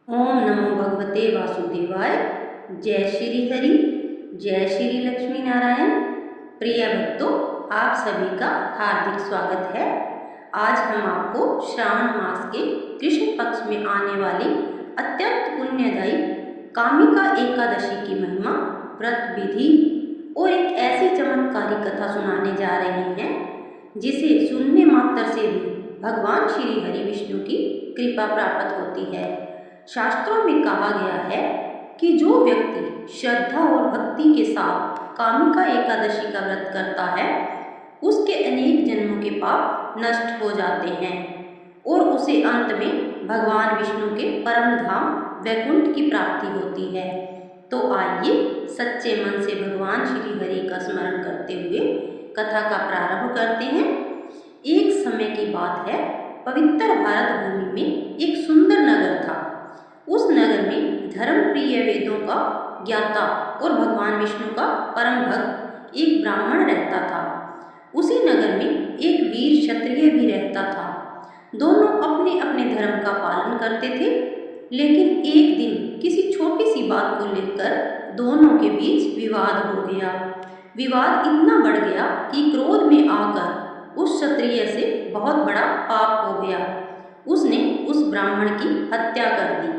ओम नमो भगवते वासुदेवाय। जय श्री हरि, जय श्री लक्ष्मी नारायण। प्रिय भक्तों, आप सभी का हार्दिक स्वागत है। आज हम आपको श्रावण मास के कृष्ण पक्ष में आने वाली अत्यंत पुण्यदायी कामिका एकादशी की महिमा, व्रत विधि और एक ऐसी चमत्कारी कथा सुनाने जा रहे हैं जिसे सुनने मात्र से भी भगवान श्री हरि विष्णु की कृपा प्राप्त होती है। शास्त्रों में कहा गया है कि जो व्यक्ति श्रद्धा और भक्ति के साथ कामिका एकादशी का व्रत करता है उसके अनेक जन्मों के पाप नष्ट हो जाते हैं और उसे अंत में भगवान विष्णु के परम धाम वैकुंठ की प्राप्ति होती है। तो आइए सच्चे मन से भगवान श्री हरि का स्मरण करते हुए कथा का प्रारंभ करते हैं। एक समय की बात है, पवित्र भारत भूमि में एक सुंदर नगर था। उस नगर में धर्मप्रिय वेदों का ज्ञाता और भगवान विष्णु का परम भक्त एक ब्राह्मण रहता था। उसी नगर में एक वीर क्षत्रिय भी रहता था। दोनों अपने अपने धर्म का पालन करते थे, लेकिन एक दिन किसी छोटी सी बात को लेकर दोनों के बीच विवाद हो गया। विवाद इतना बढ़ गया कि क्रोध में आकर उस क्षत्रिय से बहुत बड़ा पाप हो गया। उसने उस ब्राह्मण की हत्या कर दी।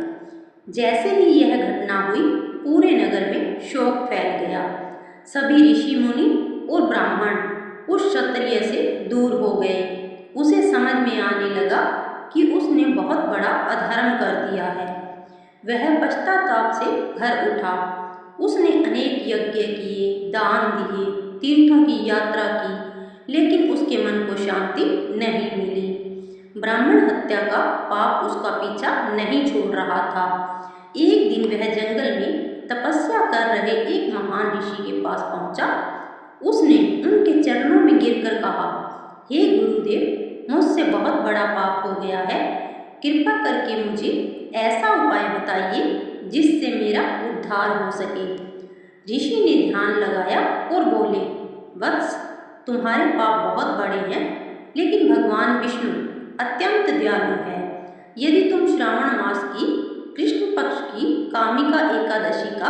जैसे ही यह घटना हुई, पूरे नगर में शोक फैल गया। सभी ऋषि मुनि और ब्राह्मण उस क्षत्रिय से दूर हो गए। उसे समझ में आने लगा कि उसने बहुत बड़ा अधर्म कर दिया है। वह पश्चाताप से भर उठा। उसने अनेक यज्ञ किए, दान दिए, तीर्थों की यात्रा की, लेकिन उसके मन को शांति नहीं मिली। ब्राह्मण हत्या का पाप उसका पीछा नहीं छोड़ रहा था। एक दिन वह जंगल में तपस्या कर रहे एक महान ऋषि के पास पहुंचा। उसने उनके चरणों में गिरकर कहा, हे गुरुदेव, मुझसे बहुत बड़ा पाप हो गया है। कृपा करके मुझे ऐसा उपाय बताइए जिससे मेरा उद्धार हो सके। ऋषि ने ध्यान लगाया और बोले, वत्स, तुम्हारे पाप बहुत बड़े हैं, लेकिन भगवान विष्णु अत्यंत दयालु है। यदि तुम श्रावण मास की कृष्ण पक्ष की कामिका एकादशी का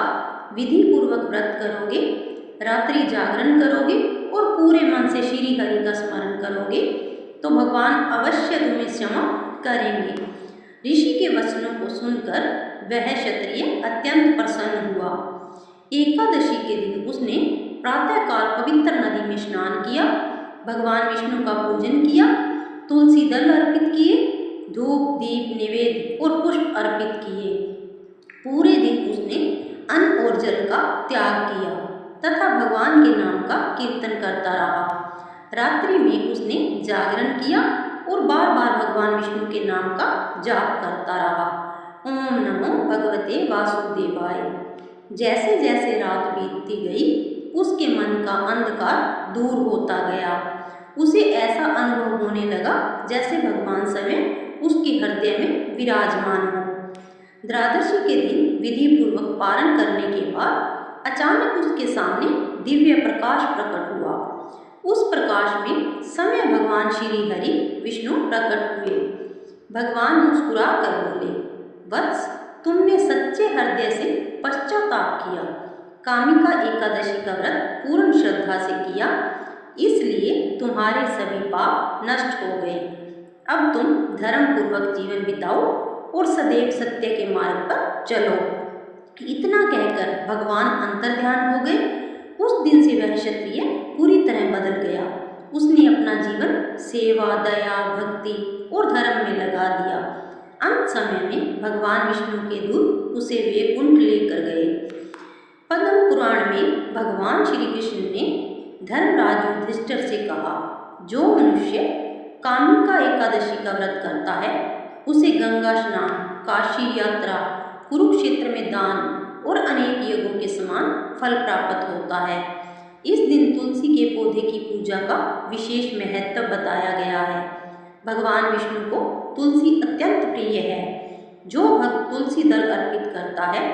विधि पूर्वक व्रत करोगे, रात्रि जागरण करोगे और पूरे मन से श्री हरि का स्मरण करोगे तो भगवान अवश्य तुम्हें क्षमा करेंगे। ऋषि के वचनों को सुनकर वह क्षत्रिय अत्यंत प्रसन्न हुआ। एकादशी के दिन उसने प्रातःकाल पवित्र नदी में स्नान किया, भगवान विष्णु का पूजन किया, तुलसी दल अर्पित किए, धूप दीप निवेद और पुष्प अर्पित किए। पूरे दिन उसने अन्न और जल का त्याग किया तथा भगवान के नाम का कीर्तन करता रहा। रात्रि में उसने जागरण किया और बार बार भगवान विष्णु के नाम का जाप करता रहा। ओम नमो भगवते वासुदेवाय। जैसे जैसे रात बीतती गई, उसके मन का अंधकार दूर होता गया। उसे ऐसा अनुभव होने लगा जैसे भगवान स्वयं उसके हृदय में विराजमान हो। द्वादशी के दिन विधि पूर्वक पारण करने के बाद अचानक उसके सामने दिव्य प्रकाश प्रकट हुआ। उस प्रकाश में स्वयं भगवान श्री हरि विष्णु प्रकट हुए। भगवान मुस्कुरा कर बोले, वत्स, तुमने सच्चे हृदय से पश्चाताप किया, कामिका एकादशी का व्रत पूर्ण श्रद्धा से किया, इसलिए तुम्हारे सभी पाप नष्ट हो गए। अब तुम धर्म पूर्वक जीवन बिताओ और सदैव सत्य के मार्ग पर चलो। इतना कहकर भगवान अंतर्ध्यान हो गए। उस दिन से वह क्षत्रिय पूरी तरह बदल गया। उसने अपना जीवन सेवा, दया, भक्ति और धर्म में लगा दिया। अंत समय में भगवान विष्णु के दूत उसे वैकुंठ लेकर गए। पद्म पुराण में भगवान श्री कृष्ण ने धर्मराज युधिष्ठिर से कहा, जो मनुष्य कामिका एकादशी का व्रत करता है उसे गंगा स्नान, काशी यात्रा, कुरुक्षेत्र में दान और अनेक यज्ञों के समान फल प्राप्त होता है। इस दिन तुलसी के पौधे की पूजा का विशेष महत्व बताया गया है। भगवान विष्णु को तुलसी अत्यंत प्रिय है। जो भक्त तुलसी दल अर्पित करता है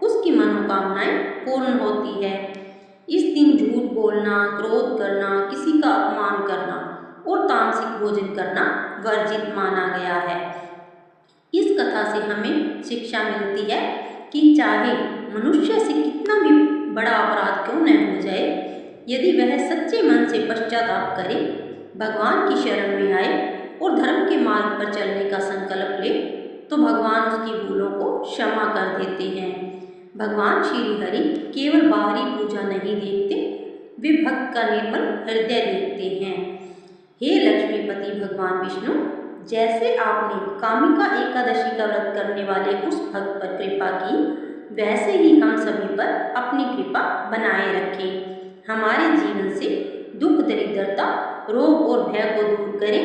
उसकी मनोकामनाएं पूर्ण होती है। इस दिन झूठ बोलना, क्रोध करना, किसी का अपमान करना और तामसिक भोजन करना वर्जित माना गया है। इस कथा से हमें शिक्षा मिलती है कि चाहे मनुष्य से कितना भी बड़ा अपराध क्यों न हो जाए, यदि वह सच्चे मन से पश्चाताप करे, भगवान की शरण में आए और धर्म के मार्ग पर चलने का संकल्प ले, तो भगवान उसकी भूलों को क्षमा कर देते हैं। भगवान श्री हरि केवल बाहरी पूजा नहीं देखते, वे भक्त का निर्मल हृदय देखते हैं। हे लक्ष्मीपति भगवान विष्णु, जैसे आपने कामिका एकादशी का व्रत करने वाले उस भक्त पर कृपा की, वैसे ही हम सभी पर अपनी कृपा बनाए रखें। हमारे जीवन से दुख, दरिद्रता, रोग और भय को दूर करें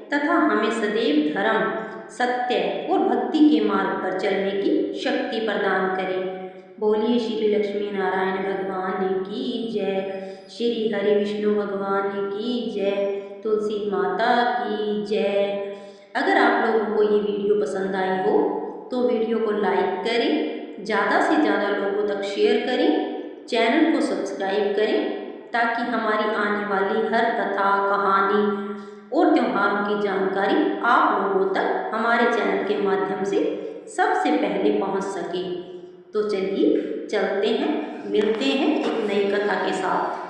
तथा हमें सदैव धर्म, सत्य और भक्ति के मार्ग पर चलने की शक्ति प्रदान करें। बोलिए श्री लक्ष्मी नारायण भगवान की जय, श्री हरि विष्णु भगवान की जय, तुलसी माता की जय। अगर आप लोगों को ये वीडियो पसंद आई हो तो वीडियो को लाइक करें, ज़्यादा से ज़्यादा लोगों तक शेयर करें, चैनल को सब्सक्राइब करें ताकि हमारी आने वाली हर कथा, कहानी और त्योहारों की जानकारी आप लोगों तक हमारे चैनल के माध्यम से सबसे पहले पहुंच सके। तो चलिए चलते हैं, मिलते हैं एक नई कथा के साथ।